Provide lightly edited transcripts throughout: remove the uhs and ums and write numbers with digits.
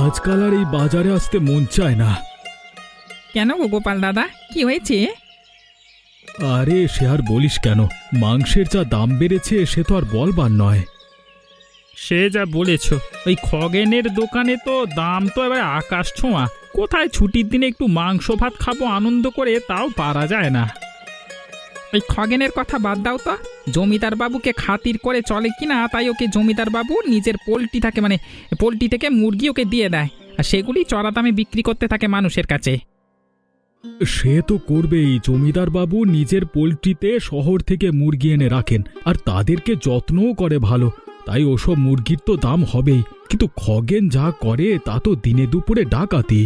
আজকাল আর এই বাজারে আসতে মন চায় না। কেন গো গোপাল দাদা, কি হয়েছে? আরে সে আর বলিস কেন, মাংসের যা দাম বেড়েছে সে তো আর বলবার নয়। সে যা বলেছ, ওই খগেনের দোকানে তো দাম তো এবার আকাশ ছোঁয়া। কোথায় ছুটির দিনে একটু মাংস ভাত খাবো আনন্দ করে, তাও পারা যায় না। ওই খগেনের কথা বাদ দাও তো। জমিদার বাবুকে খাতির করে চলে কিনা, তাই ওকে জমিদার বাবু নিজের পোলট্রি থাকে, মানে পোলট্রি থেকে মুরগি ওকে দিয়ে দেয়, আর সেগুলি চড়া দামে বিক্রি করতে থাকে মানুষের কাছে। সে তো করবেই, জমিদার বাবু নিজের পোলট্রিতে শহর থেকে মুরগি এনে রাখেন আর তাদেরকে যত্নও করে ভালো, তাই ওসব মুরগির তো দাম হবেই। কিন্তু খগেন যা করে তা তো দিনে দুপুরে ডাকাতি।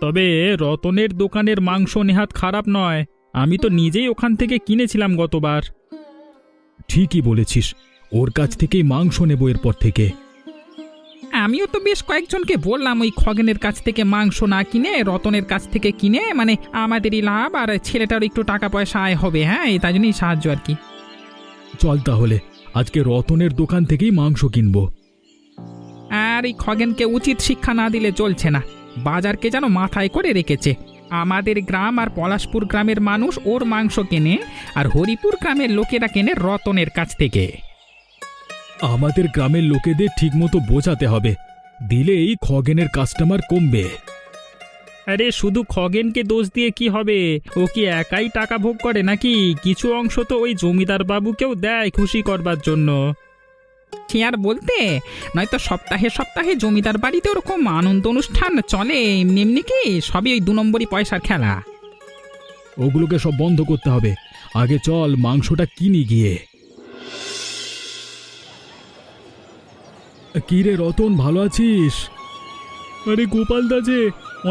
তবে রতনের দোকানের মাংস নেহাত খারাপ নয়, আমি তো নিজেই ওখান থেকে কিনেছিলাম গতবার। ঠিকই বলেছিস, ওর কাছ থেকেই মাংস নেব এরপর থেকে। আমিও তো বেশ কয়েকজনকে বললাম ওই খগেনের কাছ থেকে মাংস না কিনে রতনের কাছ থেকে কিনে, মানে আমাদেরই লাভ আর ছেলেটার একটু টাকা পয়সা আয় হবে। হ্যাঁ, তাই জন্যই সাহায্য আর কি। চল তাহলে আজকে রতনের দোকান থেকেই মাংস কিনবো। আর এই খগেনকে উচিত শিক্ষা না দিলে চলছে না, বাজারকে যেন মাথায় করে রেখেছে। আমাদের গ্রাম আর পলাশপুর গ্রামের মানুষ ওর মাংস কেনে, আর হরিপুর গ্রামের লোকেরা কেনে রতনের কাছ থেকে। আমাদের গ্রামের লোকেদের ঠিকমতো বোঝাতে হবে, দিলেই খগেনের কাস্টমার কমবে। আরে শুধু খগেনকে দোষ দিয়ে কি হবে? ও কি একাই টাকা ভোগ করে নাকি? কিছু অংশ তো ওই জমিদার বাবুকেও দেয় খুশি করবার জন্য। সে আর বলতে, নয়তো সপ্তাহে সপ্তাহে জমিদার বাড়িতে ওরকম আনন্দ অনুষ্ঠান চলে, এমনি এমনি কি সবই ওই 2 নম্বরই পয়সার খেলা। ওগুলোকে সব বন্ধ করতে হবে, আগে চল মাংসটা কিনি গিয়ে। কি রে রতন, ভালো আছিস? আরে গোপাল দা যে,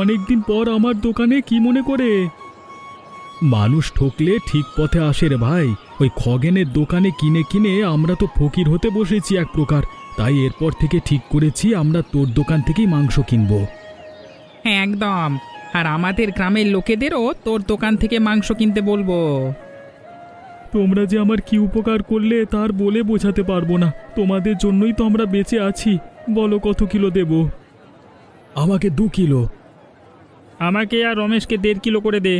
অনেকদিন পর আমার দোকানে কি মনে করে? মানুষ ঠকলে ঠিক পথে আসে রে ভাই। ওই খগেনের দোকানে কিনে কিনে আমরা তো ফকির হতে বসেছি এক প্রকার, তাই এরপর থেকে ঠিক করেছি আমরা তোর দোকান থেকেই মাংস কিনবো। হ্যাঁ একদম, আর আমাদের গ্রামের লোকেদেরও তোর দোকান থেকে মাংস কিনতে বলবো। তোমরা যে আমার কি উপকার করলে তার বলে বোঝাতে পারবো না, তোমাদের জন্যই তো আমরা বেঁচে আছি। বলো কত কিলো দেব? আমাকে 2 কিলো। আমাকে আর রমেশকে 1.5 কিলো করে দে।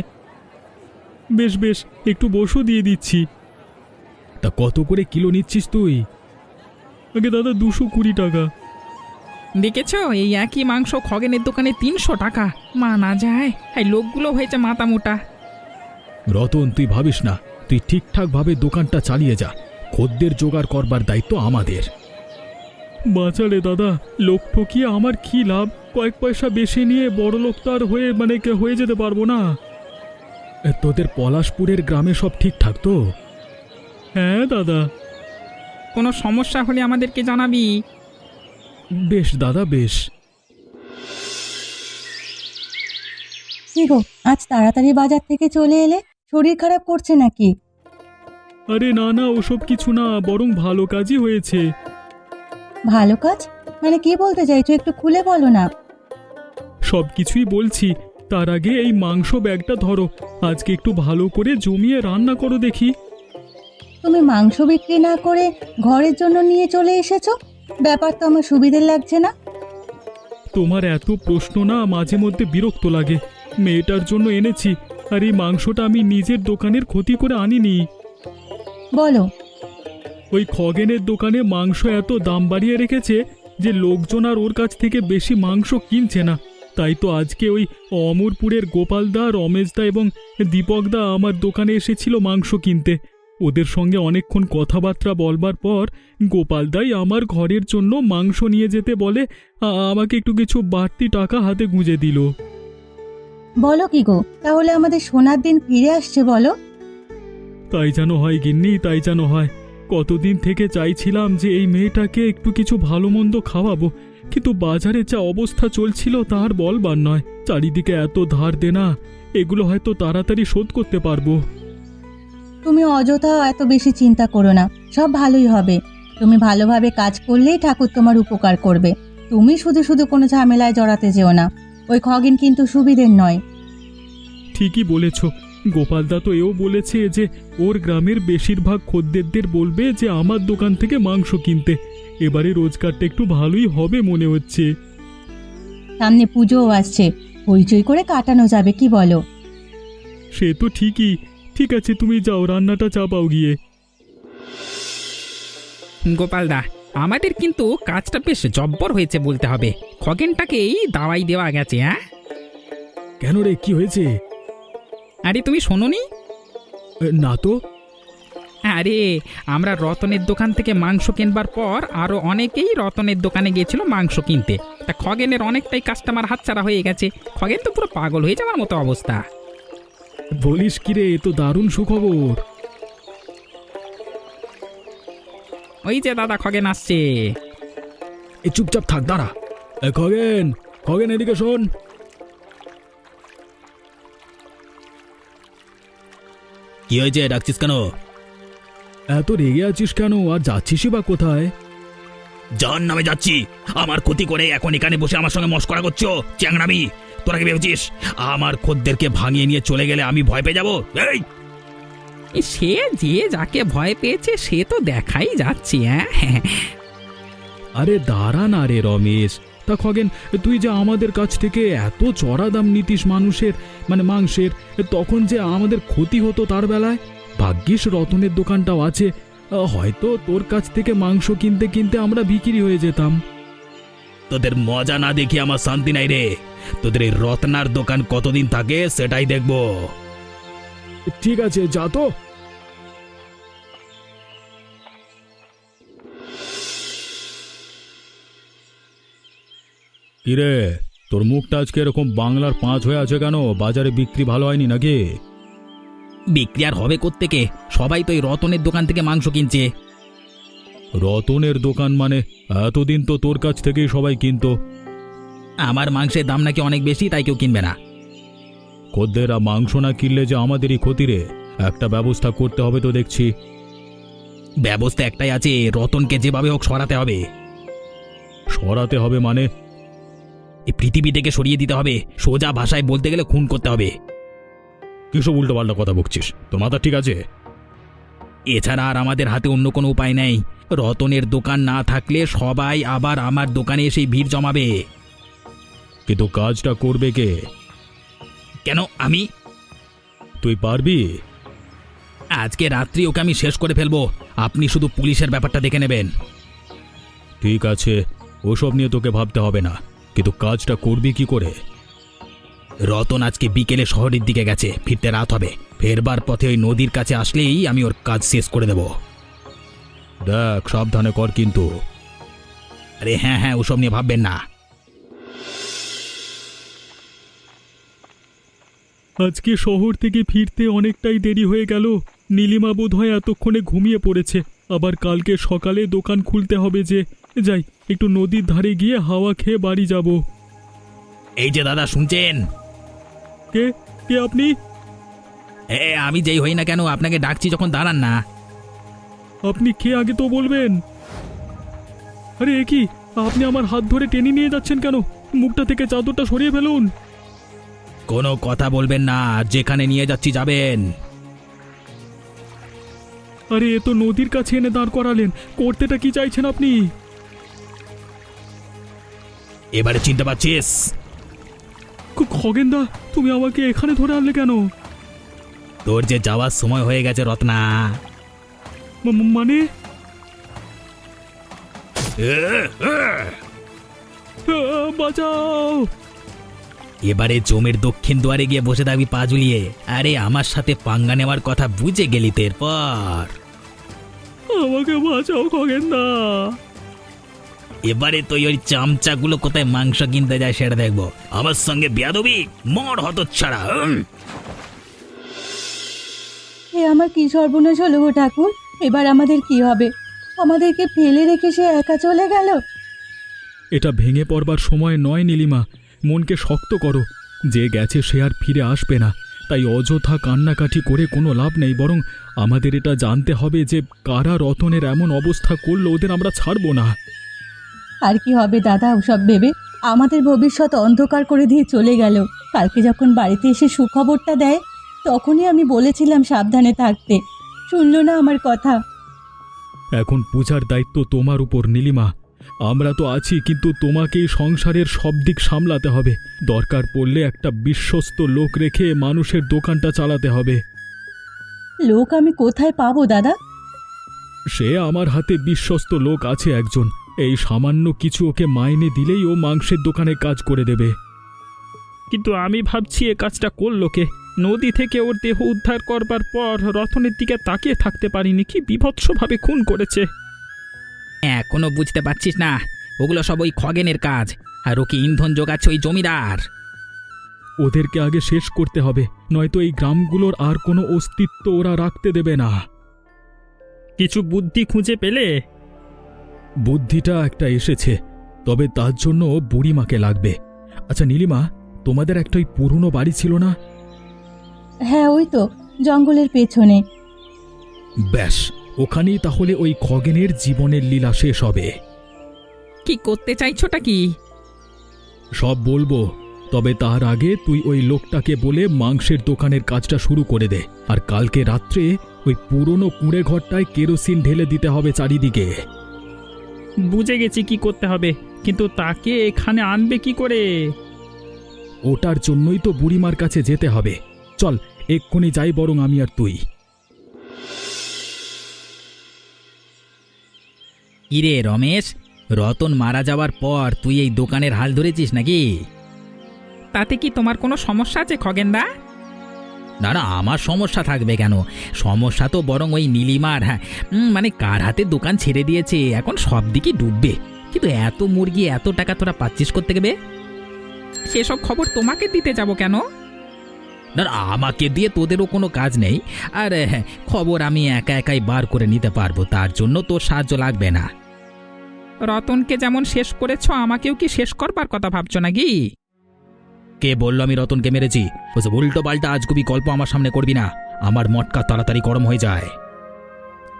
বেশ বেশ, একটু বসু দিয়ে দিচ্ছি। তা কত করে কিলো নিচ্ছিস তুই? আগে দাদা 220 টাকা। দেখেছো, এই একই মাংস খগেনের দোকানে 300 টাকা। মানা যায়, এই লোকগুলো হয়েছে মাথা মোটা। রতন তুই ভাবিস না, তুই ঠিকঠাক ভাবে দোকানটা চালিয়ে যা, খদ্দের জোগাড় করবার দায়িত্ব আমাদের। বাঁচালে দাদা, লোক ঠকিয়ে আমার কি লাভ? কয়েক পয়সা বেশি নিয়ে বড় লোক তো আর হয়ে যেতে পারবো না। তোদের পলাশপুরের গ্রামে সব ঠিকঠাক তো? হ্যাঁ দাদা। কোনো সমস্যা হলে আমাদেরকে জানাবি। বেশ দাদা, বেশ। কি গো, আজ তাড়াতাড়ি বাজার থেকে চলে এলে? শরীর খারাপ করছে নাকি? আরে না না, ওসব কিছু না, বরং ভালো কাজই হয়েছে। ভালো কাজ মানে কি বলতে চাইছো? একটু খুলে বলো না। সব কিছুই বলছি, তার আগে এই মাংস ব্যাগটা ধরো, আজকে একটু ভালো করে জমিয়ে রান্না করো দেখি। তুমি মাংস বিক্রি না করে ঘরের জন্য নিয়ে চলে এসেছো, ব্যাপার তো আমার সুবিধের লাগছে না। তোমার এত প্রশ্ন না মাঝে মধ্যে বিরক্ত লাগে। মেয়েটার জন্য এনেছি, আর এই মাংসটা আমি নিজের দোকানের ক্ষতি করে আনিনি। বলো। ওই খগেনের দোকানে মাংস এত দাম বাড়িয়ে রেখেছে যে লোকজন আর ওর কাছ থেকে বেশি মাংস কিনছে না। তাই তো আজকে ওই অমরপুরের গোপালদা, রমেশদা এবং দীপকদা আমার দোকানে এসেছিল মাংস কিনতে। ওদের সঙ্গে অনেকক্ষণ কথাবার্তা বলবার পর গোপালদাই আমার ঘরের জন্য মাংস নিয়ে যেতে বলে আমাকে একটু কিছু বাড়তি টাকা হাতে গুঁজে দিল। বলো কি গো, তাহলে আমাদের সোনার দিন ফিরে আসছে বলো? তাই যেন হয় গিন্নি, তাই যেন হয়। কতদিন থেকে চাইছিলাম যে এই মেয়েটাকে একটু কিছু ভালো মন্দ খাওয়াবো, কিন্তু বাজারে যা অবস্থা চলছিল তার বলবার নয়। চারিদিকে এত ধার দেনা, এগুলো হয়তো তাড়াতাড়ি শোধ করতে পারবো। তুমি অযথা এত বেশি চিন্তা করো না, সব ভালোই হবে। তুমি ভালোভাবে কাজ করলেই ঠাকুর তোমার উপকার করবে। তুমি শুধু শুধু কোনো ঝামেলায় জড়াতে যেও না। ওই খগেন কিন্তু সুবিধের নয়। ঠিকই বলেছ, গোপালদা তো এও বলেছে যে ওর গ্রামের বেশিরভাগ খদ্দেরদের বলবে যে আমার দোকান থেকে মাংস কিনতে। এবারে রোজগারটা একটু ভালোই হবে মনে হচ্ছে। সামনে পুজোও আসছে, হইচই করে কাটানো যাবে, কি বলো? সে তো ঠিকই। ঠিক আছে, তুমি যাও, রান্নাটা চাপাও গিয়ে। গোপালদা, আমাদের কিন্তু কাজটা বেশ জব্বর হয়েছে বলতে হবে। খগেনটাকেই দাওয়াই দেওয়া গেছে। হ্যাঁ, কেন রে, কি হয়েছে? আরে তুমি শোনোনি? না তো। আরে আমরা রতনের দোকান থেকে মাংস কিনবার পর আরো অনেকেই রতনের দোকানে গিয়েছিল মাংস কিনতে। তা খগেনের অনেকটাই কাস্টমার হাতছাড়া হয়ে গেছে। খগেন তো পুরো পাগল হয়ে যাওয়ার মতো অবস্থা। বলিস কি রে, এ তো দারুণ সুখবর। ওই যে দাদা খগেন আসছে। এ চুপচাপ থাক, দাঁড়া। খগেন, খগেন এদিকে শোন। কি হয়েছে, ডাকছিস কেন? এত রেগে আছিস কেন, আর যাচ্ছিসই বা কোথায়? জাহান নামে যাচ্ছি। আমার ক্ষতি করে এখন এখানে বসে আমার সঙ্গে মস্করা করছো? চ্যাংরামি! তোরা কি ভেবেছিস আমার খদ্দেরকে ভাঙিয়ে নিয়ে চলে গেলে আমি ভয় পেয়ে যাবো? এই সে যে যাকে ভয় পেয়েছে সে তো দেখাই যাচ্ছে। হ্যাঁ, আরে দাঁড়া না রে রমেশ। তা খগেন, তুই যে আমাদের কাছ থেকে এত চড়া দাম নিতিস মানুষের, মানে মাংসের, তখন যে আমাদের ক্ষতি হতো তার বেলায়। ভাগ্যিস রতনের দোকানটাও আছে, হয়তো তোর কাছ থেকে মাংস কিনতে কিনতে আমরা বিক্রি হয়ে যেতাম। তোদের মজা না দেখি আমার শান্তি নাই রে। তোদের এই রত্নার দোকান কতদিন থাকে সেটাই দেখবো। ঠিক আছে, যা তো। কিরে, তোর মুখটা আজকে এরকম বাংলার 5 হয়ে আছে কেন? বাজারে বিক্রি ভালো হয়নি নাকি? বিক্রি আর হবে কোত্থেকে? সবাই তো এই রতনের দোকান থেকে মাংস কিনছে। রতনের দোকান মানে? এতদিন তো তোর কাছ থেকেই সবাই কিনতো। আমার মাংসের দাম নাকি অনেক বেশি, তাই কেউ কিনবে না। খদ্দেররা মাংস না কিনলে যে আমাদেরই ক্ষতি রে। একটা ব্যবস্থা করতে হবে তো দেখছি। ব্যবস্থা একটাই আছে, রতনকে যেভাবে হোক সরাতে হবে। সরাতে হবে মানে? এই পৃথিবী থেকে সরিয়ে দিতে হবে। সোজা ভাষায় বলতে গেলে খুন করতে হবে। কিসব উল্টো পাল্টা কথা বকছিস? তোর মাথা ঠিক আছে? এছাড়া আর আমাদের হাতে অন্য কোনো উপায় নেই। রতনের দোকান না থাকলে সবাই আবার আমার দোকানে এসে ভিড় জমাবে। কিন্তু কাজটা করবে কে? কেন আমি? তুই পারবি? আজকে রাত্রি ওকে আমি শেষ করে ফেলবো। আপনি শুধু পুলিশের ব্যাপারটা দেখে নেবেন। ঠিক আছে, ওসব নিয়ে তোকে ভাবতে হবে না, কিন্তু কাজটা করবি কি করে? রতন আজকে বিকেলে শহরের দিকে গেছে, ফিরতে রাত হবে। ফেরবার পথে ওই নদীর কাছে আসলেই আমি ওর কাজ শেষ করে দেব। দেখ, সাবধানে কর কিন্তু। আরে হ্যাঁ হ্যাঁ, ওসব নিয়ে ভাববেন না। আজকে শহর থেকে ফিরতে অনেকটাই দেরি হয়ে গেল। নীলিমা বোধহয় এতক্ষণে ঘুমিয়ে পড়েছে। আবার কালকে সকালে দোকান খুলতে হবে যে। যাই, একটু নদীর ধারে গিয়ে হাওয়া খেয়ে বাড়ি যাব। এই যে দাদা, শুনছেন? কে কে আপনি? আমি যেই হই না কেন, আপনাকে ডাকছি যখন দাঁড়ান না। আপনি কে আগে তো বলবেন। আরে এ কি, আপনি আমার হাত ধরে টেনে নিয়ে যাচ্ছেন কেন? মুখটা থেকে চাদরটা সরিয়ে ফেলুন। কোনো কথা বলবেন না, যেখানে নিয়ে যাচ্ছি যাবেন। আরে এ তো নদীর কাছে এনে দাঁড় করালেন, করতেটা কি চাইছেন আপনি? এবারে চিনতে পারছিস? খগেনদা, তুমি আমাকে এখানে ধরে আনলে কেন? তোর যে যাওয়ার সময় হয়ে গেছে রত্না। মানে? বাঁচাও! এবারে জমির দক্ষিণ দুয়ারে গিয়ে বসে থাকবি পা ঝুলিয়ে। আরে আমার সাথে পাঙ্গা নেওয়ার কথা বুঝে গেলি তো এরপর। আমাকে বাঁচাও খগেনদা। এবারে তুই ওই চামচাগুলো কোথায় মাংস কিনতে যায় সেটা দেখবো। আমার সঙ্গে বেয়াদবি, মর হতচ্ছাড়া। এ আমার কি সর্বনাশ হলো গো ঠাকুর! এবার আমাদের কি হবে? আমাদেরকে ফেলে রেখে সে একা চলে গেল। এটা ভেঙে পড়বার সময় নয় নীলিমা, মনকে শক্ত করো। যে গেছে সে আর ফিরে আসবে না, তাই অযথা কান্নাকাটি করে কোনো লাভ নেই। বরং আমাদের এটা জানতে হবে যে কারা রতনের এমন অবস্থা করলো, ওদের আমরা ছাড়বো না। আর কি হবে দাদা ওসব ভেবে? আমাদের ভবিষ্যৎ অন্ধকার করে দিয়ে চলে গেল। কালকে যখন বাড়িতে এসে সুখবরটা দেয়, তখনই আমি বলেছিলাম সাবধানে থাকতে। শুনলো না আমার কথা। এখন পূজার দায়িত্ব তোমার উপর নীলিমা। আমরা তো আছি, কিন্তু তোমাকেই সংসারের সব দিক সামলাতে হবে। দরকার পড়লে একটা বিশ্বস্ত লোক রেখে মানুষের দোকানটা চালাতে হবে। লোক আমি কোথায় পাবো দাদা? সে আমার হাতে বিশ্বস্ত লোক আছে একজন। এই সামান্য কিছু ওকে মাইনে দিলেই ও মাংসের দোকানে কাজ করে দেবে। কিন্তু আমি ভাবছি এ কাজটা করলো কে? নদী থেকে ওর দেহ উদ্ধার করবার পর রতনের দিকে তাকিয়ে থাকতে পারিনি, কি বিভৎসভাবে খুন করেছে। এখনো বুঝতে পারছিস না? ওগুলো সব ওই খগেনের কাজ, আর ওকে ইন্ধন যোগাচ্ছে ওই জমিদার। ওদেরকে আগে শেষ করতে হবে, নয়তো এই গ্রামগুলোর আর কোনো অস্তিত্ব ওরা রাখতে দেবে না। কিছু বুদ্ধি খুঁজে পেলে? বুদ্ধিটা একটা এসেছে, তবে তার জন্য বুড়িমাকে লাগবে। আচ্ছা নীলিমা, তোমাদের একটা ওই পুরনো বাড়ি ছিল না? হ্যাঁ, ওই তো জঙ্গলের পেছনে। ব্যাস, ওখানেই তাহলে ওই খগেনের জীবনের লীলা শেষ হবে। কি করতে চাইছোটা কি? সব বলবো, তবে তার আগে তুই ওই লোকটাকে বলে মাংসের দোকানের কাজটা শুরু করে দে। আর কালকে রাত্রে ওই পুরনো কুঁড়ে ঘরটায় কেরোসিন ঢেলে দিতে হবে চারিদিকে। বুঝে গেছি কি করতে হবে, কিন্তু তাকে এখানে আনবে কি করে? ওটার জন্যই তো বুড়িমার কাছে যেতে হবে। চল এক্ষুনি যাই বরং আমি আর তুই। কিরে রমেশ, রতন মারা যাওয়ার পর তুই এই দোকানের হাল ধরেছিস নাকি? তাতে কি তোমার কোনো সমস্যা আছে খগেনদা? না না, আমার সমস্যা থাকবে কেন? সমস্যা তো বরং ওই নীলিমার। হ্যাঁ, মানে কার হাতে দোকান ছেড়ে দিয়েছে, এখন সব দিকে ডুববে। কিন্তু এত মুরগি, এত টাকা তোরা পাচ্ছিস করতে গেবে? সেসব খবর তোমাকে দিতে যাব কেন? না না, আমাকে দিয়ে তোদেরও কোনো কাজ নেই। আর হ্যাঁ, খবর আমি একা একাই বার করে নিতে পারবো, তার জন্য তোর সাহায্য লাগবে না। রতনকে যেমন শেষ করেছ, আমাকেও কি শেষ করবার কথা ভাবছো নাকি? কে বললো আমি রতনকে মেরেছি? ওসব উল্টো পাল্টা আজগুবি গল্প আমার সামনে করবি না, আমার মটকা তাড়াতাড়ি গরম হয়ে যায়।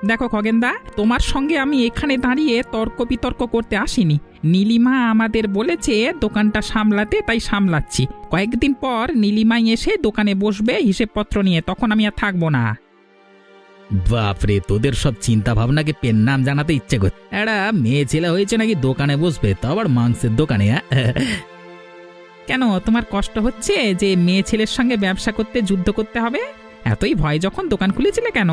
দেখো খগেনদা, তোমার সঙ্গে আমি এখানে দাঁড়িয়ে তর্ক বিতর্ক করতে আসিনি। নীলিমা আমাদের বলেছে দোকানটা সামলাতে, তাই সামলাচ্ছি। কয়েকদিন পর নীলিমাই এসে দোকানে বসবে হিসেবপত্র নিয়ে, তখন আমি আর থাকবো না। বাপরে, তোদের সব চিন্তা ভাবনাকে পেন নাম জানাতে ইচ্ছে কর। একটা মেয়ে ছেলে হয়েছে নাকি দোকানে বসবে, তো আবার মাংসের দোকানে? কেন, তোমার কষ্ট হচ্ছে যে মেয়ে ছেলের সঙ্গে ব্যবসা করতে, যুদ্ধ করতে হবে? এতই ভয় যখন দোকান খুলেছিলে কেন?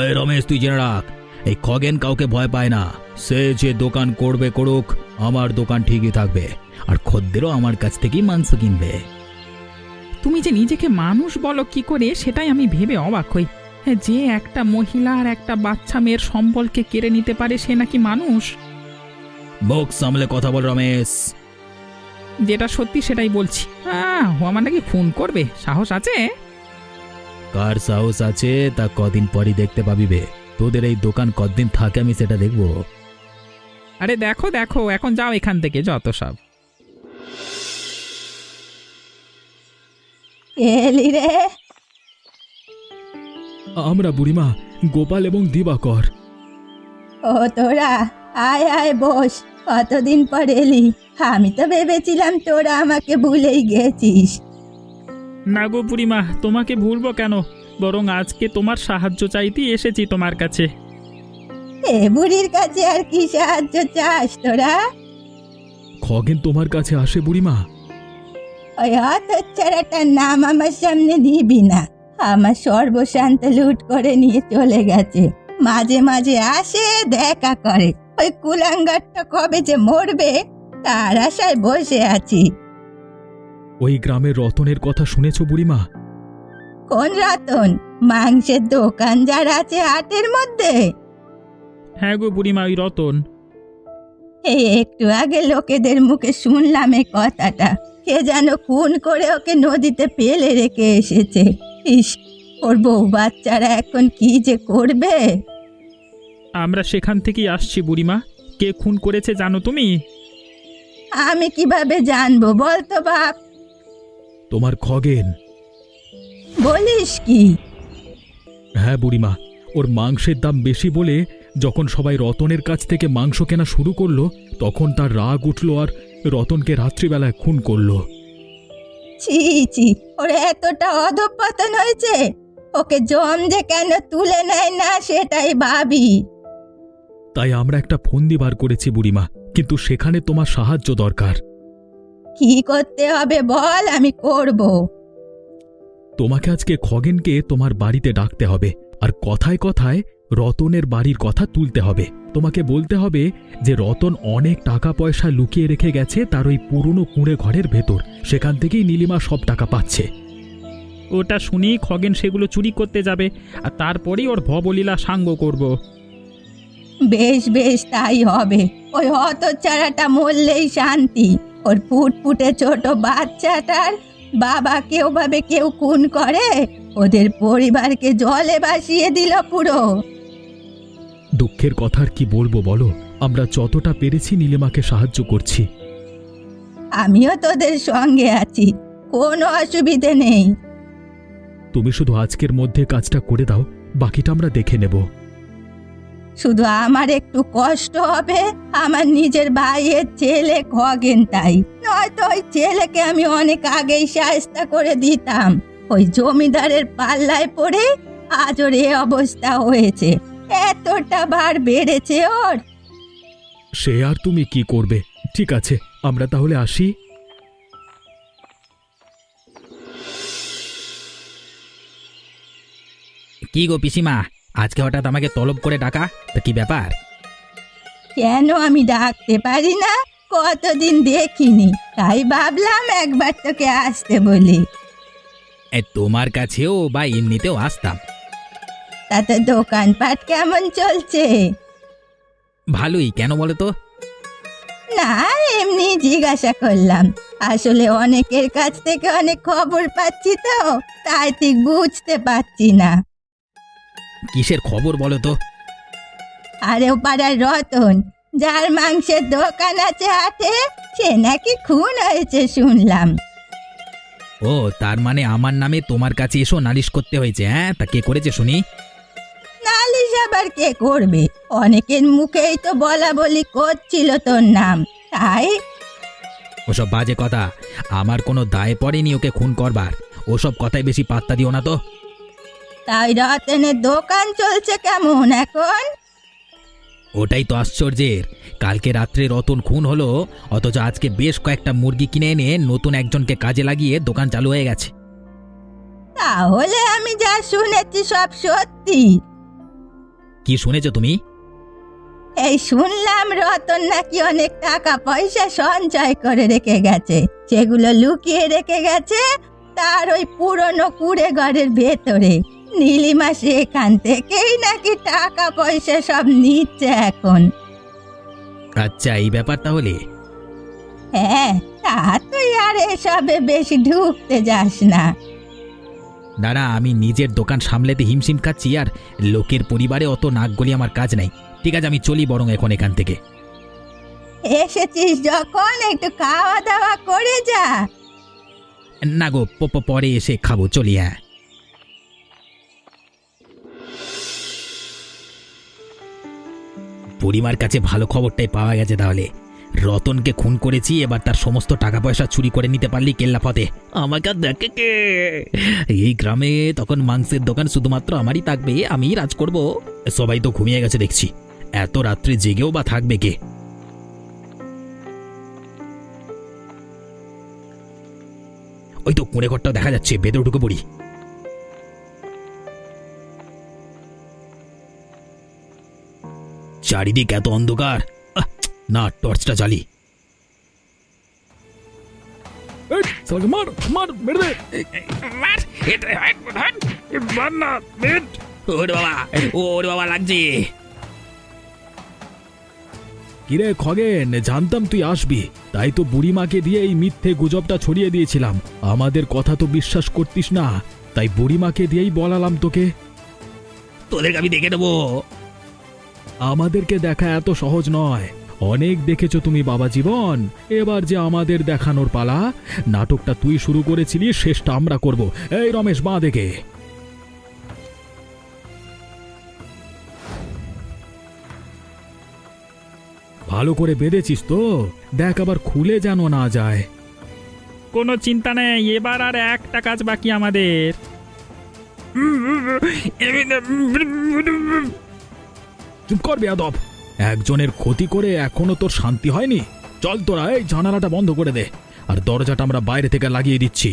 এই রমেশ, তুই জেনে রাখ, এই খগেন কাউকে ভয় পায় না। সে যে দোকান করবে করুক, আমার দোকান ঠিকই থাকবে, আর খদ্দেরও আমার কাছ থেকেই মাংস কিনবে। তুমি যে নিজেকে মানুষ বলো কি করে, সেটাই আমি ভেবে অবাক হই। যে একটা মহিলা আর একটা বাচ্চা মেয়ের সম্বলকে কেড়ে নিতে পারে, সে নাকি মানুষ? মুখ সামলে কথা বল রমেশ। যেটা সত্যি সেটাই বলছি। ও আমার নাকি খুন করবে, সাহস আছে? কার সাহস আছে তা কদিন পরই দেখতে পাবি বে। তোদের এই দোকান কতদিন থাকে আমি সেটা দেখবো। আরে দেখো দেখো, এখন যাও এখান থেকে, যত সব। এলি রে? আমরা বুড়িমা, গোপাল এবং দিবাকর। ও তোরা, আয় আয় বস। কতদিন পর এলি? আমি তো ভেবেছিলাম তোরা আমাকে ভুলেই গেছিস। না গো বুড়িমা, তোমাকে ভুলবো কেন? বরং আজকে তোমার সাহায্য চাইতেই এসেছি তোমার কাছে। এ বুড়ির কাছে আর কি সাহায্য চাস তোরা? খগেন তোমার কাছে আসে বুড়িমা? ওই হতচ্ছাড়াটার নাম আমার সামনে নিবি না। আমার সর্বশান্ত লুট করে নিয়ে চলে গেছে। মাঝে মাঝে আসে, দেখা করে। ওই কুলাঙ্গারটা কবে যে মরবে তার আশায় বসে আছি। ওই গ্রামের রতনের কথা শুনেছ বুড়িমা? কোন রতন? মাংসের দোকান যার আছে হাটের মধ্যে? হ্যাঁ গো বুড়িমা, ওই রতন। এই একটু আগে লোকেদের মুখে শুনলাম এই কথাটা। কে যেন খুন করে ওকে নদীতে ফেলে রেখে এসেছে। ইস, ওর বউ বাচ্চারা এখন কি যে করবে। আমরা সেখান থেকেই আসছি বুড়িমা। কে খুন করেছে জানো তুমি? আমি কিভাবে জানবো বলতো বাপ? তোমার খগেন। বলিস কি? হ্যাঁ বুড়িমা, ওর মাংসের দাম বেশি বলে যখন সবাই রতনের কাছ থেকে মাংস কেনা শুরু করলো, তখন তার রাগ উঠল আর রতনকে রাত্রিবেলায় খুন করলো। ছি ছি, ওর এতটা অধঃপতন হয়েছে। ওকে জম যে কেন তুলে নেয় না সেটাই ভাবি। তাই আমরা একটা ফন্দি বার করেছি বুড়িমা, কিন্তু সেখানে তোমার সাহায্য দরকার। কি করতে হবে বল, আমি করব। তোমাকে আজকে খগেনকে তোমার বাড়িতে ডাকতে হবে, আর কথায় কথায় রতনের বাড়ির কথা তুলতে হবে। তোমাকে বলতে হবে যে রতন অনেক টাকা পয়সা লুকিয়ে রেখে গেছে তার ওই পুরনো কুঁড়ে ঘরের ভেতর, সেখান থেকেই নীলিমা সব টাকা পাচ্ছে। ওটা শুনেই খগেন সেগুলো চুরি করতে যাবে, আর তারপরেই ওর ভবলীলা সাঙ্গ করব। বেশ বেশ, তাই হবে। ওই হতচ্ছাড়াটা মরলেই শান্তি। ওর ফুটফুটে ছোট বাচ্চাটার বাবাকে ওভাবে কেউ খুন করে? ওদের পরিবারকে জলে ভাসিয়ে দিল পুরো। দুঃখের কথা আর কি বলবো বলো, আমরা যতটা পেরেছি নীলিমাকে সাহায্য করছি। আমিও তোদের সঙ্গে আছি, কোনো অসুবিধে নেই। তুমি শুধু আজকের মধ্যে কাজটা করে দাও, বাকিটা আমরা দেখে নেব। শুধু আমার একটু কষ্ট হবে, আমার নিজের ভাইয়ের ছেলে খগেন, তাই নয়তো ওই ছেলেকে আমি অনেক আগেই শায়েস্তা করে দিতাম। ওই জমিদারের পাল্লায় পড়ে আজ ওর এ অবস্থা হয়েছে। এতটা বার বেড়েছে ওর। সে আর তুমি কি করবে? ঠিক আছে, আমরা তাহলে আসি। কি গো পিসিমা, আজকে হঠাৎ আমাকে তলব করে ডাকা, তা কি ব্যাপার? কেন আমি ডাকতে পারি না? কতদিন দেখিনি, তাই ভাবলাম একবার তোকে আসতে বলি। তোমার কাছেও বা এমনিতেও আসতাম। তাতে দোকানপাট কেমন চলছে? ভালোই, কেন বলো তো? না, এমনি জিজ্ঞাসা করলাম। আসলে অনেকের কাছ থেকে অনেক খবর পাচ্ছি তো, তাই ঠিক বুঝতে পারছি না। কিসের খবর বলো তো? আরে ও পাড়ার রতন, যার মাংসের দোকান আছে হাটে, সে নাকি খুন হয়েছে শুনলাম। ও, তার মানে আমার নামে তোমার কাছে এসো নালিশ করতে হয়েছে? হ্যাঁ, তা কে করেছে শুনি? নালিশ আবার কে করবে? অনেকের মুখেই তো বলা বলি করছিল তোর নাম, তাই। ওসব বাজে কথা, আমার কোনো দায় পড়েনি ওকে খুন করবার। ওসব কথায় বেশি পাত্তা দিও না তো। তাই রতনের দোকান চলছে কেমন এখন? ওটাই তো আশ্চর্যের, কালকে রাত্রে রতন খুন হলো, অথচ আজকে বেশ কয়েকটা মুরগি কিনে এনে নতুন একজনকে কাজে লাগিয়ে দোকান চালু হয়ে গেছে। তাহলে আমি যা শুনেছি সব সত্যি? কি শুনেছো তুমি? এই শুনলাম রতন নাকি অনেক টাকা পয়সা সঞ্চয় করে রেখে গেছে, সেগুলো লুকিয়ে রেখে গেছে তার ওই পুরনো কুড়ে ঘরের ভেতরে। নীলিমা সেখান থেকেই নাকি টাকা পয়সা সব নিচ্ছে এখন। আচ্ছা, এই ব্যাপার তাহলে। হ্যাঁ, তা তুই আর এসবে বেশি ঢুকতে যাস না। না না, আমি নিজের দোকান সামলাতে হিমশিম খাচ্ছি, আর লোকের পরিবারে অত নাক গলি আমার কাজ নাই। ঠিক আছে, আমি চলি বরং এখন এখান থেকে। এসেছিস যখন একটু খাওয়া দাওয়া করে যা। না গো, পরে এসে খাবো, চলি। হ্যাঁ, পরিমার কাছে ভালো খবরটাই পাওয়া গেছে। তাহলে রতনকে খুন করেছি, এবার তার সমস্ত টাকা পয়সা চুরি করে নিতে পারলি কেল্লা ফতে। আমাকে আর দেখে কে? এই গ্রামে তখন মাংসের দোকান শুধুমাত্র আমারই থাকবে, আমিই রাজ করব। সবাই তো ঘুমিয়ে গেছে দেখছি, এত রাত্রে জেগেও বা থাকবে কে? ওই তো কুঁড়ে ঘরটা দেখা যাচ্ছে, ভেতরে ঢুকে পড়ি। চারিদিক এত অন্ধকার, না টর্চটা জ্বালি। মার মার, মেরে দে। ওরে বাবা, ওরে বাবা, লাগছে। কিরে খগেন, জানতাম তুই আসবি, তাই তো বুড়িমাকে দিয়ে এই মিথ্যে গুজবটা ছড়িয়ে দিয়েছিলাম। আমাদের কথা তো বিশ্বাস করতিস না, তাই বুড়িমাকে দিয়েই বলালাম তোকে। তোদেরকে আমি দেখে নেবো। আমাদেরকে দেখা এত সহজ নয়, অনেক দেখেছো তুমি বাবা জীবন। এবার যে আমাদের দেখানোর পালা। নাটকটা তুই শুরু করেছিলি, শেষটা আমরা করব। এই রমেশ, বাঁ দেখে। ভালো করে বেঁধেছিস তো? দেখ আবার খুলে যেন না যায়। কোনো চিন্তা নেই, এবার আর একটা কাজ বাকি আমাদের। চুপ কর বেয়াদব। একজনের ক্ষতি করে এখনো তোর শান্তি হয়নি? চল তোরা এই জানালাটা বন্ধ করে দে, আর দরজাটা আমরা বাইরে থেকে লাগিয়ে দিচ্ছি।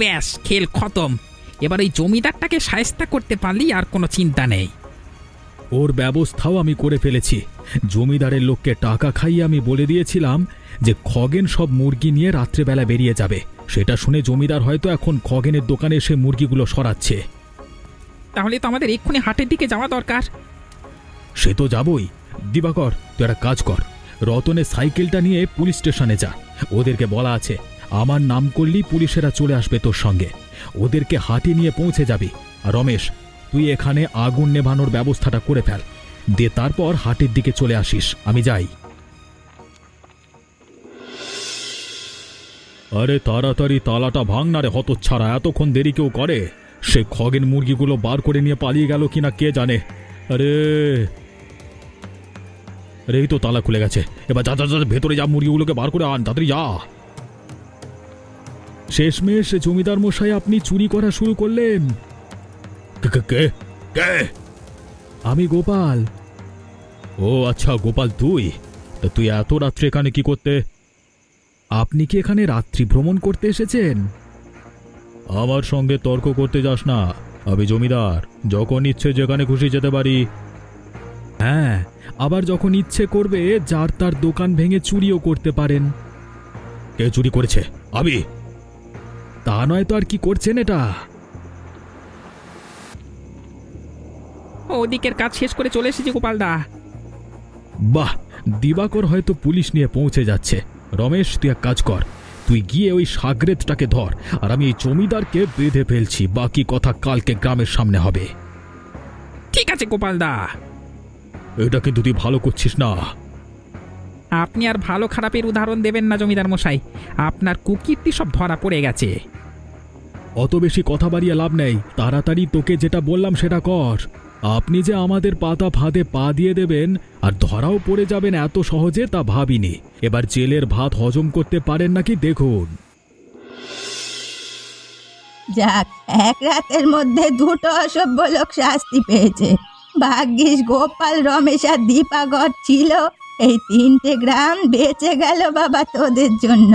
ব্যাস, খেল খতম। এবার ওই জমিদারটাকে শায়েস্তা করতে পারলি আর কোনো চিন্তা নেই। ওর ব্যবস্থাও আমি করে ফেলেছি। জমিদারের লোককে টাকা খাইয়ে আমি বলে দিয়েছিলাম যে খগেন সব মুরগি নিয়ে রাত্রেবেলা বেরিয়ে যাবে। সেটা শুনে জমিদার হয়তো এখন খগেনের দোকানে এসে মুরগিগুলো সরাচ্ছে। তাহলে তো আমাদের এক্ষুনি হাটের দিকে যাওয়া দরকার। সে তো যাবই। দিবাকর, তুই একটা কাজ কর, রতনের সাইকেলটা নিয়ে পুলিশ স্টেশনে যা। ওদেরকে বলা আছে আমার নাম করলেই পুলিশেরা চলে আসবে তোর সঙ্গে। ওদেরকে হাটে নিয়ে পৌঁছে যাবি। আর রমেশ, তুই এখানে আগুন নেভানোর ব্যবস্থাটা করে ফেল, দিয়ে তারপর হাটের দিকে চলে আসিস। আমি যাই। আরে তাড়াতাড়ি তালাটা ভাঙ না রে হতচ্ছাড়া, এতক্ষণ দেরি কেউ করে? সে খগেন মুরগিগুলো বার করে নিয়ে পালিয়ে গেল কিনা কে জানে। আরে আরে এই তো তালা খুলে গেছে। এবার যা যা যা, ভেতরে যা, মুরগিগুলোকে বার করে আন, তাড়াতাড়ি যা। শেষমেশ জমিদার মশাই, আপনি চুরি করা শুরু করলেন? কে? আমি গোপাল। ও আচ্ছা গোপাল, তুই তা তুই এত রাত্রে এখানে কি করতে? আপনি কি এখানে রাত্রি ভ্রমণ করতে এসেছেন? আমার সঙ্গে তর্ক করতে যাস না, আমি জমিদার, যখন ইচ্ছে যেখানে খুশি যেতে পারি। হ্যাঁ, আবার যখন ইচ্ছে করবে যার তার দোকান ভেঙে চুরিও করতে পারেন। কে চুরি করেছে? আমি। তা নয় তো আর কি করছেন এটা? ওদিকের কাজ শেষ করে চলে এসেছি গোপালদা। বাহ, দিবাকর হয়তো পুলিশ নিয়ে পৌঁছে যাচ্ছে। রমেশ, তুই এক কাজ কর, তুই গিয়ে ওই সাগরেদটাকে ধর, আর আমি এই জমিদারকে বেঁধে ফেলছি। বাকি কথা কালকে গ্রামের সামনে হবে। ঠিক আছে গোপালদা। এটা কিন্তু তুই ভালো করছিস না। আপনি আর ভালো খারাপের উদাহরণ দেবেন না জমিদার মশাই, আপনার কুকীর্তি সব ধরা পড়ে গেছে। অত বেশি কথা বাড়িয়ে লাভ নেই, তাড়াতাড়ি তোকে যেটা বললাম সেটা কর। আপনি যে আমাদের পাতা ফাঁদে পা দিয়ে দেবেন আর ধরাও পড়ে যাবেন এত সহজে তা ভাবিনি। এবার জেলের ভাত হজম করতে পারেন নাকি দেখুন। যাক, এক রাতের মধ্যে দুটো অসভ্য লোক শাস্তি পেয়েছে। ভাগ্যিস গোপাল, রমেশ আর দীপাকর ছিল, এই 3টে গ্রাম বেঁচে গেল বাবা তোদের জন্য।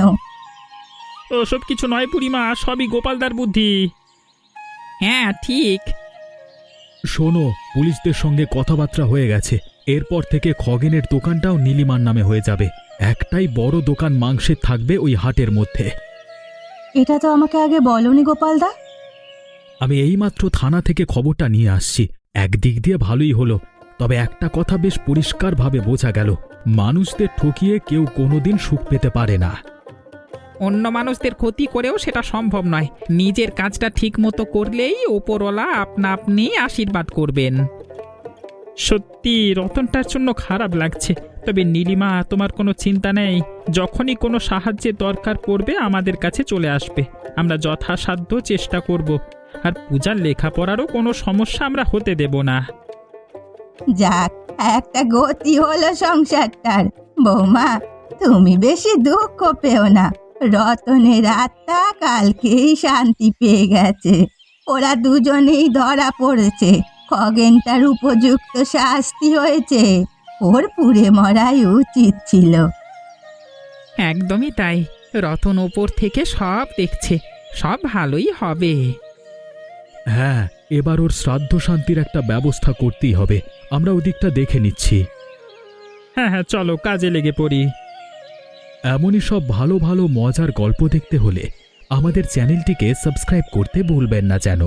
ওসব কিছু নয় বুড়িমা, সবই গোপালদার বুদ্ধি। হ্যাঁ ঠিক। শোনো, পুলিশদের সঙ্গে কথাবার্তা হয়ে গেছে। এরপর থেকে খগেনের দোকানটাও নীলিমার নামে হয়ে যাবে। একটাই বড় দোকান মাংসের থাকবে ওই হাটের মধ্যে। এটা তো আমাকে আগে বলনি গোপালদা। আমি এইমাত্র থানা থেকে খবরটা নিয়ে আসছি। একদিক দিয়ে ভালোই হলো, তবে একটা কথা বেশ পরিষ্কারভাবে বোঝা গেল, মানুষদের ঠকিয়ে কেউ কোনোদিন সুখ পেতে পারে না। অন্য মানুষদের ক্ষতি করেও সেটা সম্ভব নয়। নিজের কাজটা ঠিক মতো করলেই ওপরওয়ালা আপনা আপনি আশীর্বাদ করবেন। সত্যি রতনটার জন্য খারাপ লাগছে, তবে নীলিমা, তোমার কোনো চিন্তা নেই। যখনই কোনো সাহায্যের দরকার পড়বে আমাদের কাছে চলে আসবে। আমরা যথাসাধ্য চেষ্টা করব, আর পূজার লেখাপড়ারও কোনো সমস্যা আমরা হতে দেব না। যাক, একটা গতি হলো সংসারটার। বৌমা, তুমি বেশি দুঃখ পেও না। রতনের আত্মা কালকেই শান্তি পেয়ে গেছে। ওরা দুজনেই ধরা পড়েছে। খগেনটার উপযুক্ত শাস্তি হয়েছে। ওর পুড়ে মরাই উচিত ছিল। একদমই তাই। রতন ওপর থেকে সব দেখছে, সব ভালোই হবে। হ্যাঁ, এবার ওর শ্রাদ্ধ শান্তির একটা ব্যবস্থা করতেই হবে। আমরা ওদিকটা দেখে নিচ্ছি। হ্যাঁ হ্যাঁ, চলো কাজে লেগে পড়ি। এমনই সব ভালো ভালো মজার গল্প দেখতে হলে আমাদের চ্যানেলটিকে সাবস্ক্রাইব করতে ভুলবেন না যেন।